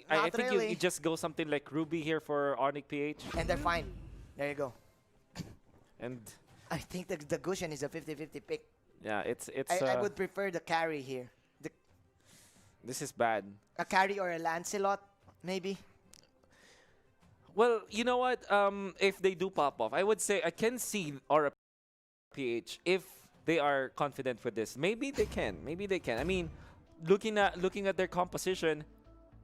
I think you just go something like Ruby here for ONIC PH. And they're fine. There you go. And I think the Gusion is a 50-50 pick. yeah, it's. I would prefer the carry here. This is bad. A carry or a Lancelot, maybe. Well, you know what? If they do pop off, I would say I can see Aura PH if they are confident with this. Maybe they can. Maybe they can. I mean, looking at their composition,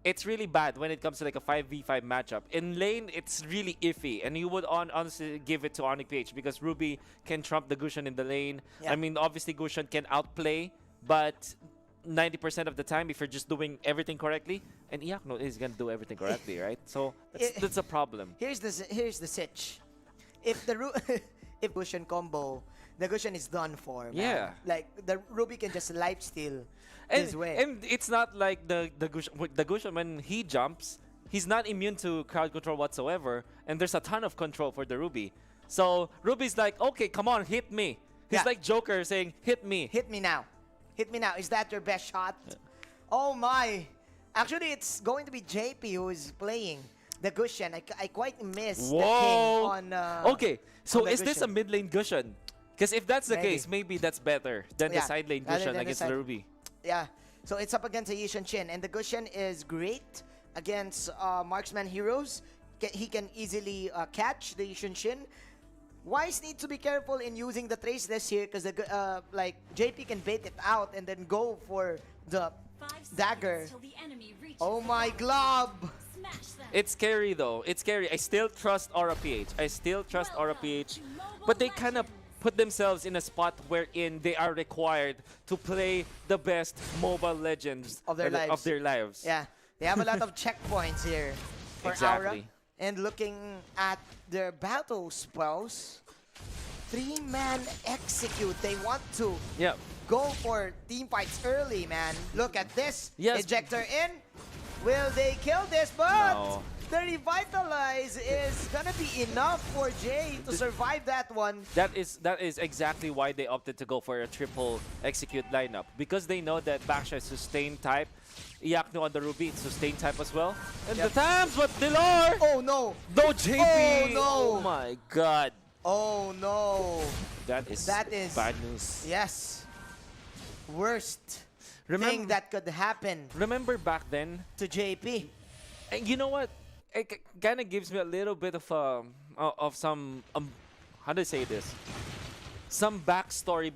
it's really bad when it comes to like a 5v5 matchup. In lane, it's really iffy, and you would honestly give it to ONIC PH because Ruby can trump the Gusion in the lane. Yeah. I mean, obviously Gusion can outplay, but 90% of the time, if you're just doing everything correctly, and Iakno is gonna do everything correctly, right? So that's a problem. Here's the sitch. If the if Gusion combo, the Gusion is done for. Man. Yeah. Like the Ruby can just lifesteal his way. And it's not like the Gusion when he jumps, he's not immune to crowd control whatsoever, and there's a ton of control for the Ruby. So Ruby's like, okay, come on, hit me. He's like Joker saying, hit me. Hit me now. Hit me now. Is that your best shot? Yeah. Oh my. Actually, it's going to be JP who is playing the Gusion. I quite miss the king on okay, so is this a mid lane Gusion? Because if that's the Maybe. case, maybe that's better than the side lane Gusion against the Ruby. Yeah. So it's up against a Yishan Chin. And the Gusion is great against marksman heroes. He can easily catch the Yishan Chin. Wise needs to be careful in using the traceless here because like JP can bait it out and then go for the dagger. Oh my glove! It's scary though. It's scary. I still trust Aura PH. I still trust Aura PH, but they kind of put themselves in a spot wherein they are required to play the best Mobile Legends of their lives. Yeah, Yeah, they have a lot of checkpoints here for Aura. And looking at their battle spells, 3-man execute. They want to go for team fights early, man. Look at this. Yes. Ejector in. Will they kill this? But no. The revitalize is gonna be enough for Jay to survive that one. That is exactly why they opted to go for a triple execute lineup, because they know that Baksha is sustain type. Iakno on the Ruby, it's sustain type as well. And the times, but Dilar! Oh no! No JP! Oh no! Oh my god! Oh no! That is bad news. Yes. Worst thing that could happen. Remember back then? To JP. And you know what? It kind of gives me a little bit of some, how do I say this? Some backstory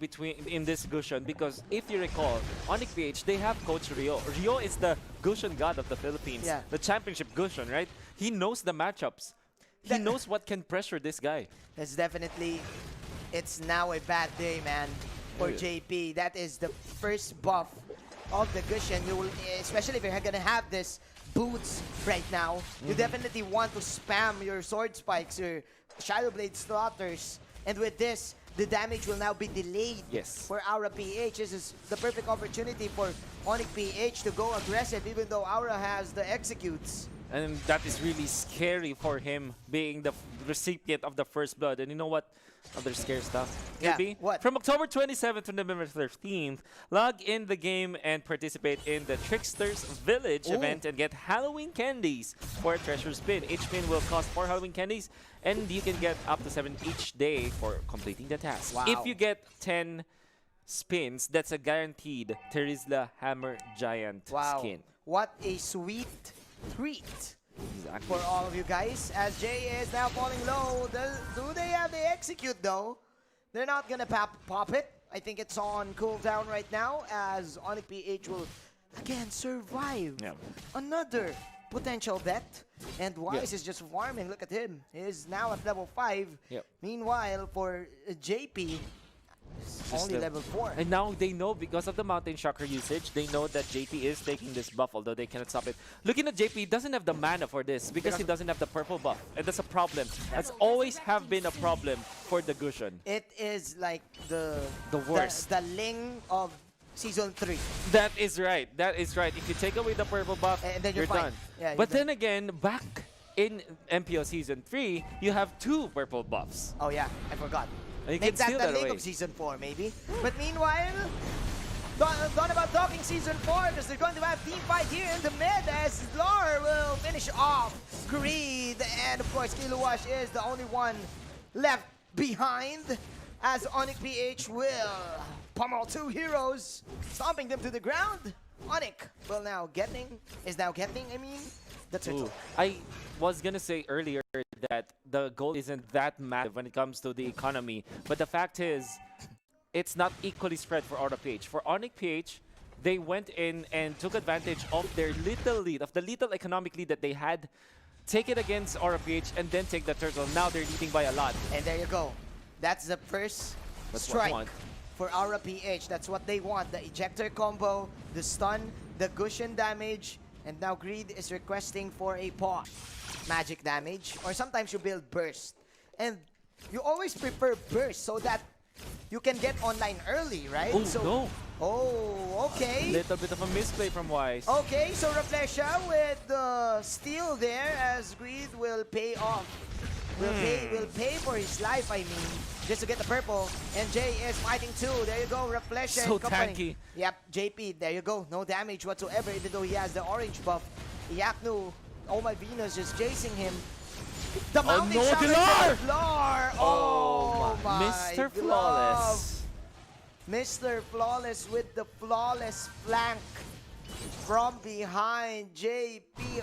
in this Gusion, because if you recall, ONIC PH, they have Coach Rio. Rio is the Gusion god of the Philippines, the championship Gusion, right? He knows the matchups. He knows what can pressure this guy. That's definitely, it's now a bad day, man, for JP. That is the first buff of the Gusion. You will, especially if you're gonna have this boots right now, you definitely want to spam your sword spikes, your Shadow Blade slaughters, and with this, the damage will now be delayed for Aura PH. This is the perfect opportunity for ONIC PH to go aggressive, even though Aura has the executes. And that is really scary for him, being the recipient of the first blood. And you know what other scary stuff could be? What? From October 27th to November 13th, log in the game and participate in the Trickster's Village event and get Halloween candies for a treasure spin. Each spin will cost 4 Halloween candies, and you can get up to 7 each day for completing the task. Wow. If you get 10 spins, that's a guaranteed Terizla Hammer Giant skin. What a sweet treat for all of you guys. As Jay is now falling low, do they have the execute though? They're not gonna pop it. I think it's on cooldown right now, as ONIC PH will again survive another potential bet. And Wise is just farming. Look at him. He is now at level 5. Meanwhile, for JP, only level 4. And now they know, because of the Mountain Chakra usage, they know that JP is taking this buff, although they cannot stop it. Looking at JP, he doesn't have the mana for this because he doesn't have the purple buff. And that's a problem. That's always have been a problem for the Gusion. It is like the worst. The Ling of Season 3. That is right. That is right. If you take away the purple buff, and then you're done. Yeah, but then again, back in MPL Season 3, you have 2 purple buffs. Oh yeah, I forgot. You Make can that the Ling of Season 4, maybe. But meanwhile, not about talking Season 4, because they're going to have team fight here in the mid, as Lore will off. Greed, and of course, Kiluwash is the only one left behind as ONIC PH will pummel two heroes, stomping them to the ground. ONIC is now getting, the turtle. Ooh. I was gonna say earlier that the goal isn't that massive when it comes to the economy, but the fact is, it's not equally spread for Aura PH. For ONIC PH, they went in and took advantage of their little lead, of the little economic lead that they had, take it against Aura PH, and then take the turtle. Now they're leading by a lot. And there you go. That's the first strike for Aura PH. That's what they want. The ejector combo, the stun, the cushion damage, and now Greed is requesting for a pause. Magic damage, or sometimes you build burst. And you always prefer burst so that you can get online early, right? Oh, so, no. Oh, okay. Little bit of a misplay from Wise. Okay, so Reflexia with the steal there as Greed will pay off. Will pay for his life, just to get the purple. And Jay is fighting too. There you go, Reflexia So and company. tanky. Yep, JP, there you go. No damage whatsoever, even though he has the orange buff. Yaknu, oh my Venus, just chasing him. The mounting shot into the floor. Oh my Mr. glove. Flawless. Mr. Flawless with the flawless flank from behind. JP,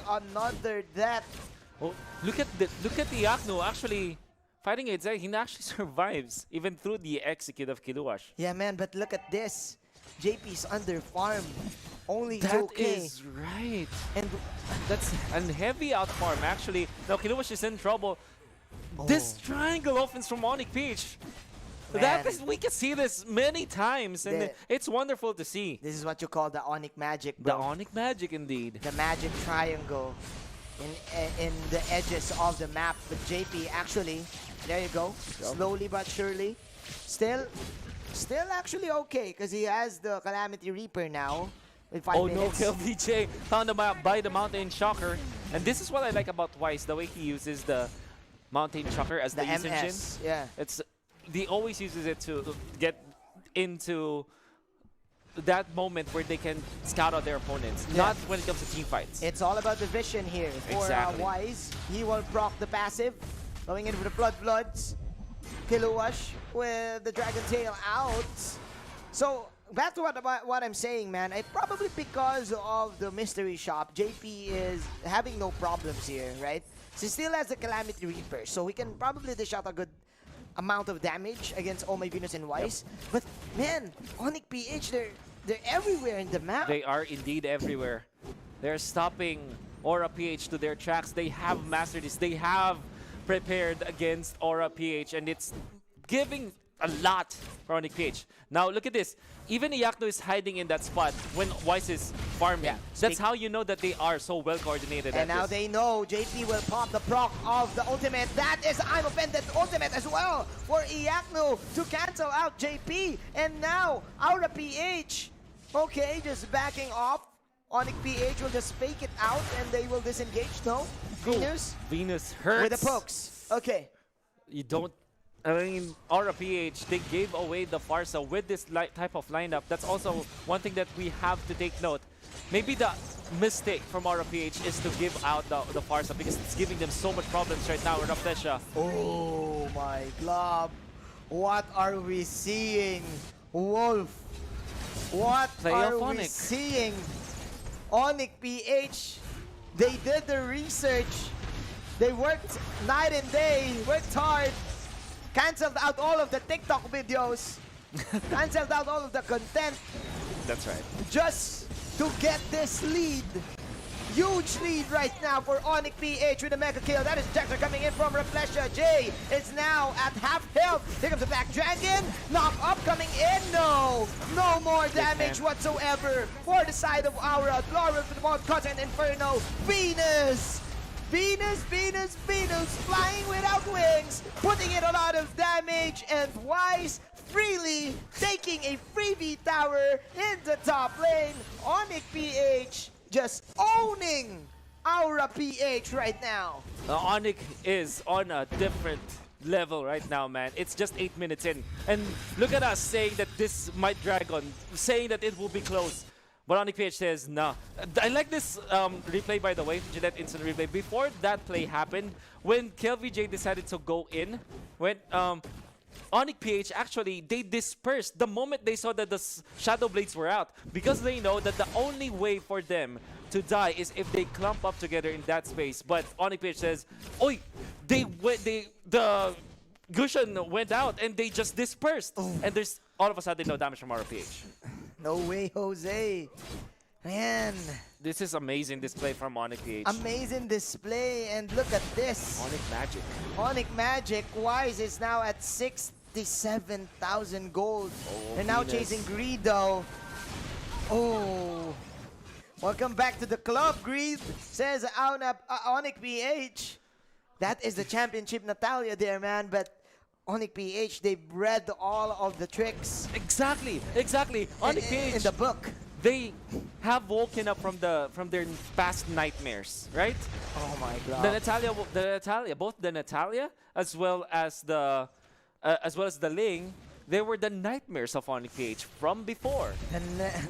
another death. Oh, look at the Yakno actually fighting it. He actually survives even through the execute of Kiluwash. Yeah, man, but look at this. JP's under farm. Only That 2K. is right. And That's a heavy out farm actually. Now Kiluwash is in trouble. This triangle offense from ONIC PH. We can see this many times, and it's wonderful to see. This is what you call the ONIC magic, The bro. ONIC magic indeed. The magic triangle in the edges of the map. But JP actually, there you go. Slowly but surely. Still actually okay, because he has the Calamity Reaper now. With 5 minutes. No, KLBJ found by the Mountain Shocker. And this is what I like about Wise, the way he uses the Mountain Shocker as the Ys engine. Yeah. He always uses it to get into that moment where they can scout out their opponents, not when it comes to team fights. It's all about the vision here for Wise. He will proc the passive, going in for the Bloods. Kiluwash with the Dragon Tail out. So back to what I'm saying, man. Probably because of the mystery shop, JP is having no problems here, right? So he still has the Calamity Reaper, so he can probably dish out a good amount of damage against Oh My Venus and Wise. But man, ONIC PH, they're everywhere in the map. They are indeed everywhere. They're stopping Aura PH to their tracks. They have mastered this. They have prepared against Aura PH, and it's giving a lot for ONIC PH. Now look at this. Even Iyakno is hiding in that spot when Wise is farming. Yeah. That's how you know that they are so well coordinated. And now they know JP will pop the proc of the ultimate. That is I'm Offended ultimate as well for Iyakno to cancel out JP. And now Aura PH, okay, just backing off. ONIC PH will just fake it out and they will disengage. No? Venus hurts. With the pokes. Okay. You don't... I mean, Aura PH, they gave away the Farsa with this type of lineup. That's also one thing that we have to take note. Maybe the mistake from Aura PH is to give out the Farsa because it's giving them so much problems right now with Raflesha. Oh my glove. What are we seeing? Wolf. What are we seeing? ONIC PH, they did the research. They worked night and day, worked hard. Cancelled out all of the TikTok videos. Cancelled out all of the content. That's right. Just to get this lead. Huge lead right now for ONIC PH with a mega kill. That is Jexter coming in from Reflexia. Jay is now at half health. Here comes the back dragon. Knock up coming in. No more damage whatsoever for the side of Aura. Laurel for the Mount Cotton Inferno. Venus, flying without wings, putting in a lot of damage, and Wise freely taking a freebie tower in the top lane. ONIC PH just owning Aura PH right now. ONIC is on a different level right now, man. It's just 8 minutes in. And look at us saying that this might drag on, saying that it will be close. But ONIC PH says, no. I like this replay, by the way, Gillette instant replay. Before that play happened, when KLVJ decided to go in, when ONIC PH actually, they dispersed the moment they saw that the Shadow Blades were out, because they know that the only way for them to die is if they clump up together in that space. But ONIC PH says, oi, the Gushan went out and they just dispersed. Ooh. And there's all of a sudden no damage from RPH. No way, Jose. Man. This is amazing display from ONIC PH. Amazing display, and look at this. ONIC Magic. ONIC Magic, Wise is now at 67,000 gold. Oh, They're now Venus. chasing Greed though. Oh. Welcome back to the club, Greed, says ONIC PH. That is the championship Natalia there, man, but ONIC PH, they bred all of the tricks. Exactly. ONIC PH. In the book. They have woken up from their past nightmares, right? Oh my god. Both the Natalia as well as the Ling, they were the nightmares of ONIC PH from before. And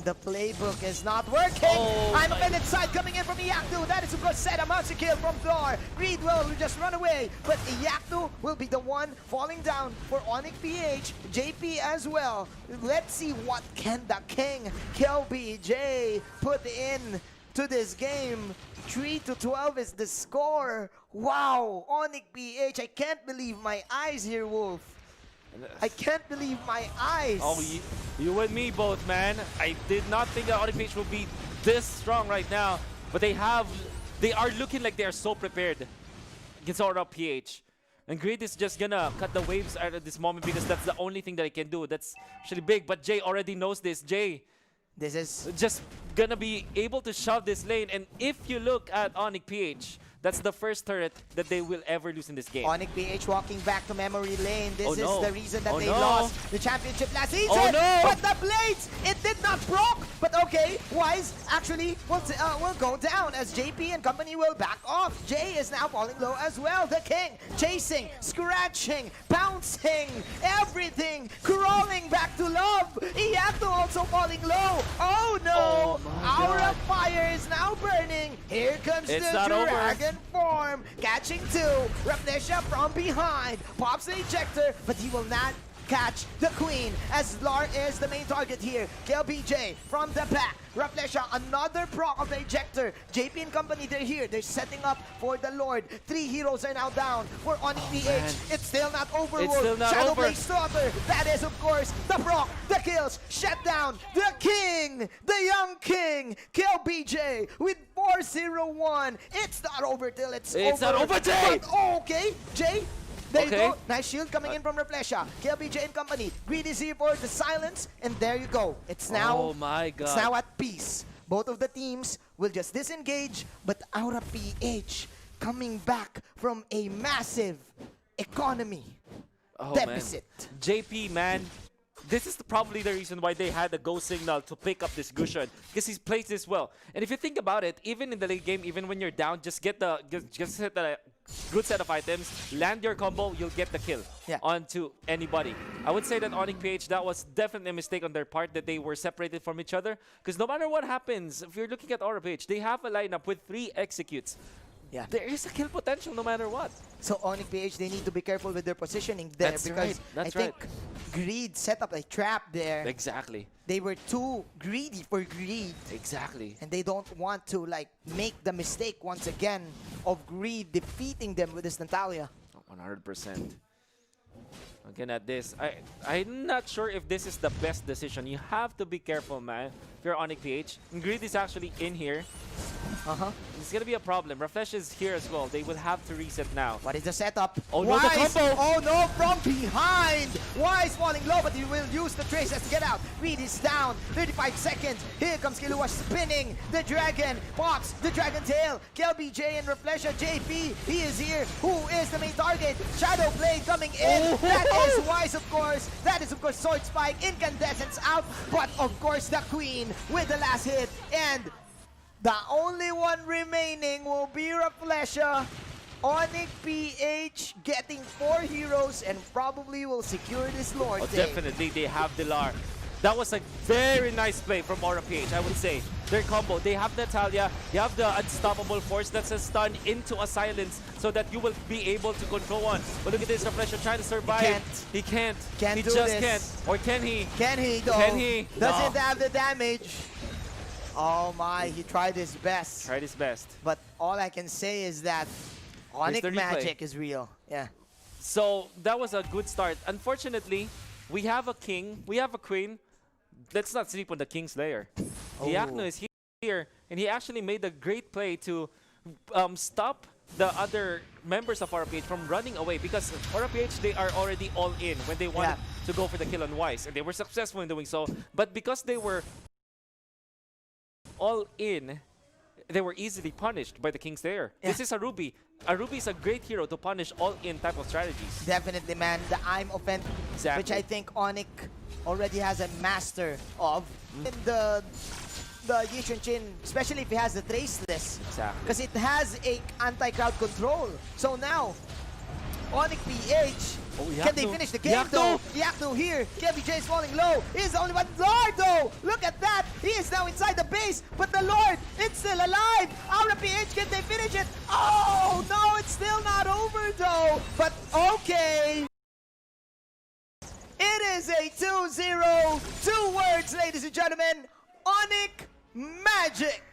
the playbook is not working. Oh I'm a minute side coming in from Iyaktu. That is of course set. A mouse kill from Thor. Greed will just run away, but Iyaktu will be the one falling down for ONIC PH. JP as well. Let's see what can the king KLBJ put in to this game. 3-12 is the score. Wow, ONIC PH. I can't believe my eyes here, Wolf. I can't believe my eyes. Oh, you and me both, man. I did not think that ONIC PH will be this strong right now, but they are looking like they are so prepared against Aura PH. And Greed is just gonna cut the waves out at this moment because that's the only thing that I can do. That's actually big, but Jay already knows this. Jay, this is just gonna be able to shove this lane, and if you look at ONIC PH, that's the first turret that they will ever lose in this game. ONIC PH walking back to memory lane. This Oh, is no. the reason that Oh, they no. lost the championship last season. Oh, no. But the blades, it did not proc. But okay, Wise actually will go down as JP and company will back off. Jay is now falling low as well. The king chasing, scratching, bouncing, everything, crawling back to love. Iyaktu also falling low. Oh no! Oh, my Aura God. fire is now burning. Here comes It's the not over. dragon form, catching two. Rapnesha from behind, pops the ejector, but he will not catch the queen as Lar is the main target here. KLBJ from the back. Rapnesha, another proc of the ejector. JP and company, they're here. They're setting up for the Lord. 3 heroes are now down for ONIC PH. man. It's still not over. It's still not Shadow over. Blade Slaughter. That is, of course, the proc, the kills, shut down the king, the young king, KLBJ with 4-0-1. It's not over till it's over. It's not over, Jay! But, okay, Jay. There Okay. you go. Nice shield coming in from Reflesha. KLBJ and company. Greed is here for the silence. And there you go. It's now, Oh my God. it's now at peace. Both of the teams will just disengage. But Aura PH coming back from a massive economy Oh, deficit. Man. JP, man, this is probably the reason why they had the go signal to pick up this Gushan, because he plays this well. And if you think about it, even in the late game, even when you're down, just get the good set of items, land your combo, you'll get the kill onto anybody. I would say that ONIC PH, that was definitely a mistake on their part that they were separated from each other, because no matter what happens, if you're looking at Aura PH, they have a lineup with 3 executes. Yeah. There is a kill potential no matter what. So ONIC PH, they need to be careful with their positioning there. That's because right. That's I think Greed set up a trap there. Exactly. They were too greedy for Greed. Exactly. And they don't want to like make the mistake once again of Greed defeating them with this Natalia. 100%. Looking at this, I'm not sure if this is the best decision. You have to be careful, man. If you're ONIC PH, Greed is actually in here. It's gonna be a problem. Refresh is here as well. They will have to reset now. What is the setup? Oh no, the Wise! combo! Oh no, from behind! Wise falling low, but he will use the traces to get out. Reed is down. 35 seconds. Here comes Killua spinning. The dragon pops the dragon tail. KLBJ and Reflesha JP. He is here. Who is the main target? Shadow Blade coming in. Oh. That is Wise, of course. That is, of course, Sword Spike. Incandescence out. But, of course, the Queen with the last hit. And the only one remaining will be Reflesha. ONIC PH getting 4 heroes and probably will secure this Lord. Oh, definitely, they have Dilar. That was a very nice play from Aura PH, I would say. Their combo, they have Natalia, you have the unstoppable force that's a stun into a silence so that you will be able to control one. But look at this, Refresher trying to survive. He can't. Can't he do just this. can't. Or can he? Can he though? Can he? Doesn't No. have the damage. Oh my, he tried his best. Tried his best. But all I can say is that ONIC the replay. magic is real. Yeah. So that was a good start. Unfortunately, we have a king, we have a queen. Let's not sleep on the king's lair. Diakno is here, and he actually made a great play to stop the other members of RPH from running away, because RPH, they are already all in when they wanted to go for the kill on Wise, and they were successful in doing so. But because they were all in, they were easily punished by the King's Lair. This is a Ruby. A Ruby is a great hero to punish all-in type of strategies. Definitely, man. The I'm offensive, which I think ONIC already has a master of. In the Yishun Chin, especially if he has the Traceless. Exactly. Because it has a anti-crowd control. So now, ONIC PH, can they finish the game though? Yakno here, KVJ is falling low. He's the only one. Lord though, look at that. He is now inside the base, but the Lord, it's still alive. Aura PH, can they finish it? Oh, no, it's still not over though. But okay. It is a 2-0. 2 words, ladies and gentlemen. ONIC magic.